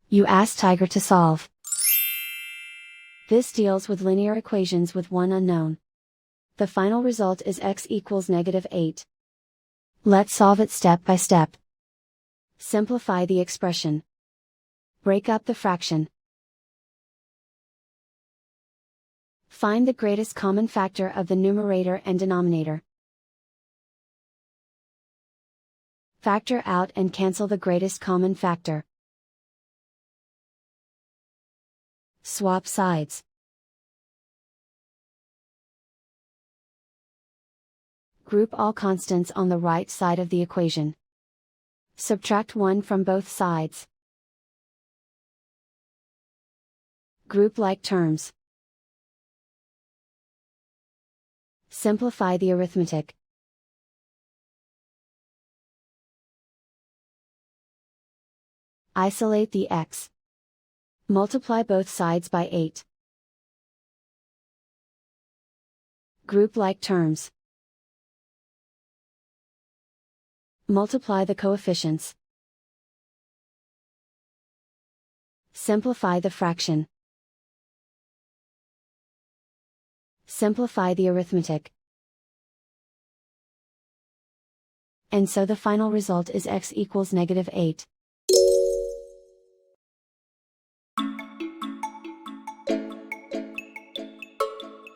You ask Tiger to solve. This deals with linear equations with one unknown. The final result is x equals -8. Let's solve it step by step. Simplify the expression. Break up the fraction. Find the greatest common factor of the numerator and denominator. Factor out and cancel the greatest common factor. Swap sides. Group all constants on the right side of the equation. Subtract 1 from both sides. Group like terms. Simplify the arithmetic. Isolate the x. Multiply both sides by 8. Group like terms. Multiply the coefficients. Simplify the fraction. Simplify the arithmetic. And so the final result is x equals -8.